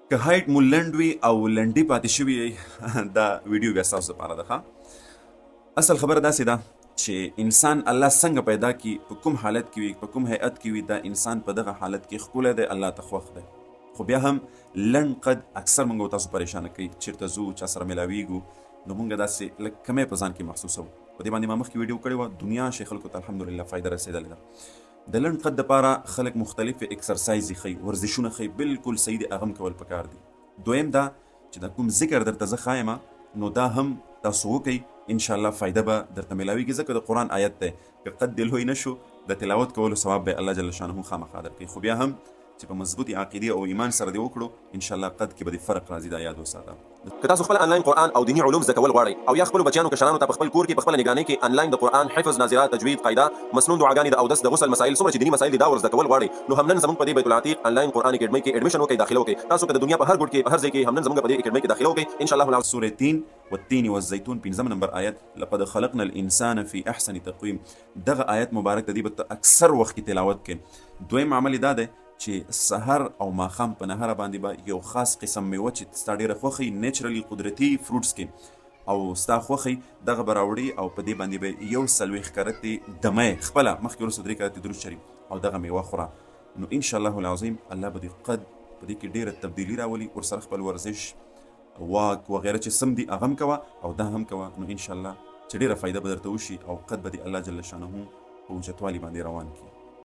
که هایټ مو لنډ وي او لنډي پاتې شوي دا ویډیو بیا ستاسو دپاره ده. اصل خبره داسې ده چې انسان الله څنګه پیدا کی، په کوم حالت کې وي، په کوم هیئت کې وي، دا انسان په دغه حالت کې ښکلی دی، الله ته خوښ دی. خو بیا هم لنډ قد اکثر موږ تاسو پریشانه کوي. چېرته ځو، چا سره میلاویږو، نو موږ داسې لږ کمی په ځان کې محسوسوو. په دې باندې ما مخکې ویډیو کړې وه، دنیا شي خلکو ته الحمدلله فایده رسېدلې ده. د لنډ قد دپاره خلک مختلف اکسرسایز ښیي، ورزشونه ښیي، بالکل صحیح دي، هغه هم کول پکار دي. دویم دا چې دا کوم ذکر درته زه ښایم نو دا هم تاسو وکئ، انشاءالله فایده به درته میلاویږي، ځکه د قرآن آیت دی که قد دې لوی نه شو د تلاوت کولو ثواب به الله جل شانه خامخا درکوي. خو بیا هم چې په مضبوطی عقیدې او ایمان سره دې وکړو، انشاءالله قد کې به دې فرق راځي. دا یاد وساته. که تاسو خپل انلاین قرآن او دینی علوم زده کول غواړئ او یا خپلو بچیانو کشرانو ته په خپل کور کې په خپله نګرانۍ کې انلاین د قرآن حفظ، ناظرات، تجوید، قاعده، مسنون دعاګانې، د اودس، د غسل مسایل، څومره چې دیني مسایل دي دا ور زده کول غواړئ، نو هم نن زموږ په دې بیت العتیق انلاین قرآن اکیډمۍ کې ایډمیشن وکړئ، داخله وکړئ. تاسو که د دنیا په هر ګوټ کې په هر ځای کې هم نن زموږ په دې اکیډمۍ کې داخله وکړئ انشاءالله. سورة 3 والتين والزيتون 5 نمبر آیت، لقد خلقنا الانسان في احسن تقویم. دغه آیت مبارک د دې به اکثر وخت تلاوت کې. دویم عمل دا دی چې سحر او ماښام په نهره باندې به یو خاص قسم میوه چې ستا ډېره خوښوي، نیچرلی قدرتي فروټس کې او ستا خوښوي دغه به راوړي او په دې باندې به 140 کرتې دمه خپله مخکې وروسته 3 کرتې درود شریف او دغه میوه خوره، نو انشاءالله العظیم الله به دې قد په دې کې ډېره تبدیلي راولي. ورسره خپل ورزش، واک وغیره چې سم دي هغه هم کوه او دا هم کوه، نو انشاءالله چې ډېره فایده به درته وشي او قد به دې الله جل شانه په اوچتوالي باندې روان کړي.